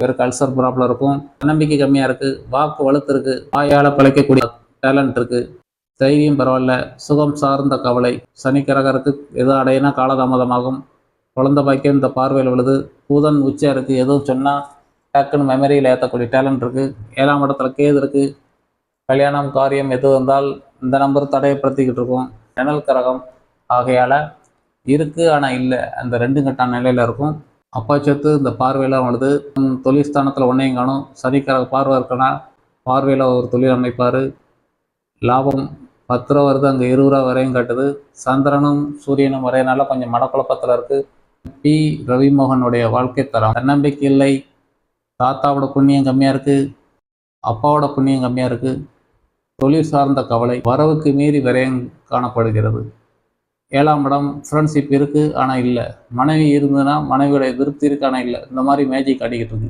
பேருக்கு ulcer problem இருக்கும், தன்னம்பிக்கை கம்மியாக இருக்குது, வாக்கு வலுத்து இருக்குது, வாயால் பிழைக்கக்கூடிய டேலண்ட் இருக்குது, தைரியம் பரவாயில்ல, சுகம் சார்ந்த கவலை, சனிக்கிரகருக்கு எதுவும் அடையினா காலதாமதமாகும், குழந்தை பாக்கியம் இந்த பார்வையில் விழுது, பூதன் உச்சம் இருக்குது, எதுவும் சொன்னால் டக்குன்னு மெமரியில் ஏற்றக்கூடிய டேலண்ட் இருக்குது, 7ஆம் இடத்துல கேது இருக்குது, கல்யாணம் காரியம் எது வந்தால் இந்த நம்பர் தடையப்படுத்திக்கிட்டு இருக்கும், நிழல் கிரகம் ஆகையால் இருக்குது ஆனால் இல்லை, அந்த 2 கட்டான நிலையில் இருக்கும். அப்பா சொத்து இந்த பார்வையில் வருது, தொழில் ஸ்தானத்தில் ஒன்றையும் காணும், சனிக்கிரக பார்வை இருக்குன்னா பார்வையில் ஒரு தொழில் அமைப்பார், லாபம் 10 ரூபா வருது, அங்கே 20 ரூபா வரையும் காட்டுது, சந்திரனும் சூரியனும் வரையனால கொஞ்சம் மனக்குழப்பத்தில் இருக்குது. பி ரவிமோகனுடைய வாழ்க்கை தரம் தன்னம்பிக்கை இல்லை, தாத்தாவோட புண்ணியம் கம்மியாக இருக்குது, அப்பாவோட புண்ணியம் கம்மியாக இருக்குது, தொழில் சார்ந்த கவலை, வரவுக்கு மீறி விரயம் காணப்படுகிறது. 7ஆம் இடம் ஃப்ரெண்ட்ஷிப் இருக்குது ஆனால் இல்லை, மனைவி இருந்ததுன்னா மனைவியோடைய திருப்தி இருக்கு ஆனால் இல்லை, இந்த மாதிரி மேஜிக் அடிக்கிட்டு இருக்கு.